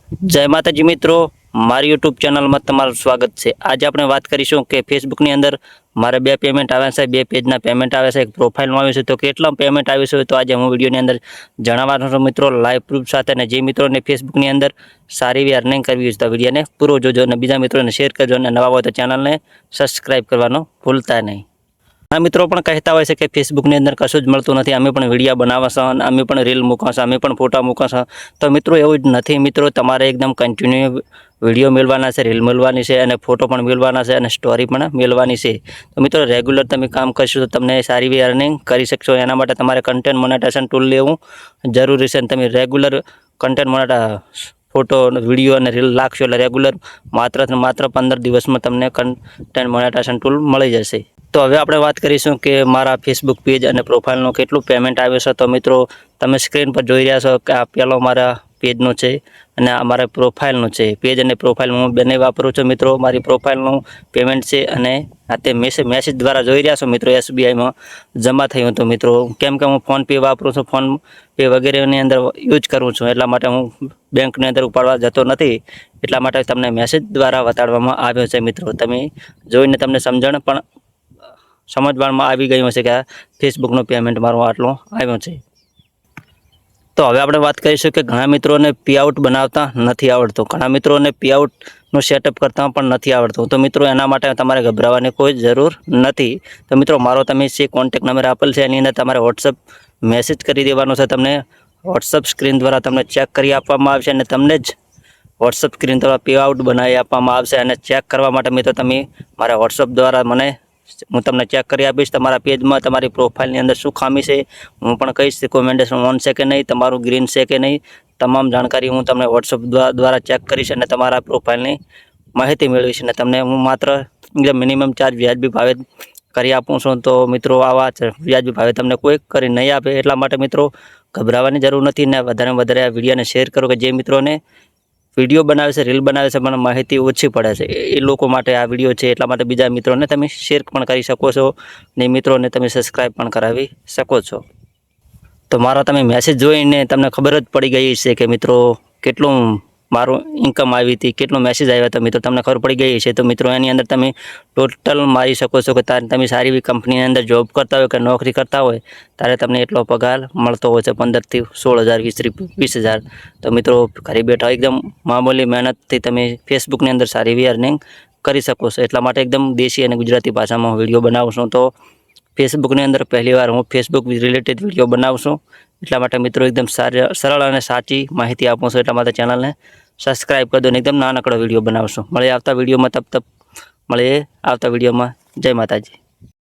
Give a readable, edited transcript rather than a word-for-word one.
जय माताजी मित्रों, मारी यूट्यूब चैनल में तमारुं स्वागत है। आज આપણે વાત કરીશું કે ફેસબુક ની અંદર મારે બે પેમેન્ટ આવ્યા છે, બે પેજના પેમેન્ટ આવ્યા છે, એક પ્રોફાઇલમાં આવ્યું છે, તો કેટલા પેમેન્ટ આવ્યું છે તો આજે હું વિડિયોની અંદર જણાવવાનો છું મિત્રો, લાઈવ પ્રૂફ સાથે। અને જે મિત્રોને ફેસબુકની અંદર સારી એવી અર્નિંગ કરવી છે તો વિડિયોને પૂરો જોજો અને બીજા મિત્રોને શેર કરજો અને નવા હોય તો ચેનલને સબસ્ક્રાઇબ કરવાનું ભૂલતા નહીં। આ મિત્રો પણ કહેતા હોય છે કે ફેસબુકની અંદર કશું જ મળતું નથી, અમે પણ વિડીયો બનાવવા છે, અમે પણ રીલ મૂકવા છે, અમે પણ ફોટા મૂકવા છે। તો મિત્રો એવું જ નથી મિત્રો, તમારે એકદમ કન્ટિન્યુ વિડીયો મેળવવાના છે, રીલ મેળવવાની છે અને ફોટો પણ મેળવવાના છે અને સ્ટોરી પણ મેળવવાની છે। તો મિત્રો રેગ્યુલર તમે કામ કરશો તો તમને સારી એવી અર્નિંગ કરી શકશો। એના માટે તમારે કન્ટેન્ટ મોનેટાઇઝેશન ટૂલ લેવું જરૂરી છે અને તમે રેગ્યુલર કન્ટેન્ટ ફોટો વિડીયો અને રીલ લાગશો એટલે રેગ્યુલર માત્ર 15 દિવસમાં તમને કન્ટેન્ટ મોનેટાઇઝેશન ટૂલ મળી જશે। તો હવે આપણે વાત કરીશું કે મારા ફેસબુક પેજ અને પ્રોફાઇલનો કેટલું પેમેન્ટ આવ્યું છે। તો મિત્રો તમે સ્ક્રીન પર જોઈ રહ્યા છો કે આ પહેલો મારા પેજનો છે અને આ મારા પ્રોફાઇલનો છે। પેજ અને પ્રોફાઇલ હું બંને વાપરું છું મિત્રો। મારી પ્રોફાઇલનું પેમેન્ટ છે અને આ તે મેસેજ દ્વારા જોઈ રહ્યા છો મિત્રો, SBIમાં જમા થયું હતું મિત્રો। કેમ કે હું ફોન પે વાપરું છું, ફોન પે વગેરેની અંદર યુઝ કરું છું, એટલા માટે હું બેંકની અંદર ઉપાડવા જતો નથી, એટલા માટે તમને મેસેજ દ્વારા બતાડવામાં આવ્યો છે મિત્રો। તમે જોઈને તમને સમજણ પણ સમજવામાં આવી ગયું હશે કે આ ફેસબુકનો પેમેન્ટ મારો આટલો આવ્યો છે। તો હવે આપણે વાત કરીશું કે ઘણા મિત્રોને પેઆઉટ બનાવતા નથી આવડતું, ઘણા મિત્રોને પેઆઉટનું સેટઅપ કરતા પણ નથી આવડતું। તો મિત્રો એના માટે તમારે ગભરાવાની કોઈ જરૂર નથી। તો મિત્રો મારો તમે જે કોન્ટેક્ટ નંબર આપેલ છે એની અંદર તમારે વોટ્સઅપ મેસેજ કરી દેવાનો છે। તમને વોટ્સઅપ સ્ક્રીન દ્વારા તમને ચેક કરી આપવામાં આવશે અને તમને જ વોટ્સઅપ સ્ક્રીન દ્વારા પેઆઉટ બનાવી આપવામાં આવશે। અને ચેક કરવા માટે મિત્રો તમે મારા વોટ્સઅપ દ્વારા મને હું તમને ચેક કરી આપીશ તમારા પેજમાં તમારી પ્રોફાઇલની અંદર શું ખામી છે, હું પણ કહીશ રિકોમેન્ડેશન ઓન છે કે નહીં, તમારું ગ્રીન છે કે નહીં, તમામ જાણકારી હું તમને વોટ્સઅપ દ્વારા ચેક કરીશ અને તમારા પ્રોફાઇલની માહિતી મેળવીશ અને તમને હું માત્ર મિનિમમ ચાર્જ વ્યાજબી ભાવે કરી આપું છું। તો મિત્રો આવા વ્યાજબી ભાવે તમને કોઈ કરી નહીં આપે, એટલા માટે મિત્રો ગભરાવાની જરૂર નથી ને વધારે આ વિડીયોને શેર કરો કે જે મિત્રોને વિડીયો બનાવે છે, રીલ બનાવે છે પણ માહિતી ઓછી પડે છે, એ લોકો માટે આ વિડીયો છે। એટલા માટે બીજા મિત્રોને તમે શેર પણ કરી શકો છો ને મિત્રોને તમે સબસ્ક્રાઈબ પણ કરાવી શકો છો। તો મારા તમે મેસેજ જોઈને તમને ખબર જ પડી ગઈ છે કે મિત્રો કેટલું મારું ઇન્કમ આવી હતી, કેટલો મેસેજ આવ્યા હતા મિત્રો તમને ખબર પડી ગઈ છે। તો મિત્રો એની અંદર તમે ટોટલ મારી શકો છો કે તમે સારી એવી કંપનીની અંદર જોબ કરતા હોય કે નોકરી કરતા હોય ત્યારે તમને એટલો પગાર મળતો હોય છે, 15 થી 16,000 20,000। તો મિત્રો ઘરે બેઠા એકદમ મામૂલી મહેનતથી તમે ફેસબુકની અંદર સારી એવી અર્નિંગ કરી શકો છો। એટલા માટે એકદમ દેશી અને ગુજરાતી ભાષામાં વિડીયો બનાવું છું। તો ફેસબુકની અંદર પહેલીવાર હું ફેસબુક રિલેટેડ વિડીયો બનાવું છું, એટલા માટે મિત્રો એકદમ સરળ અને સાચી માહિતી આપું છું। એટલા માટે ચેનલને સબસ્ક્રાઈબ કરી દો અને એકદમ નાનકડો વિડીયો બનાવશું। મળીએ આવતા વિડીયોમાં, મળીએ આવતા વિડીયોમાં। જય માતાજી।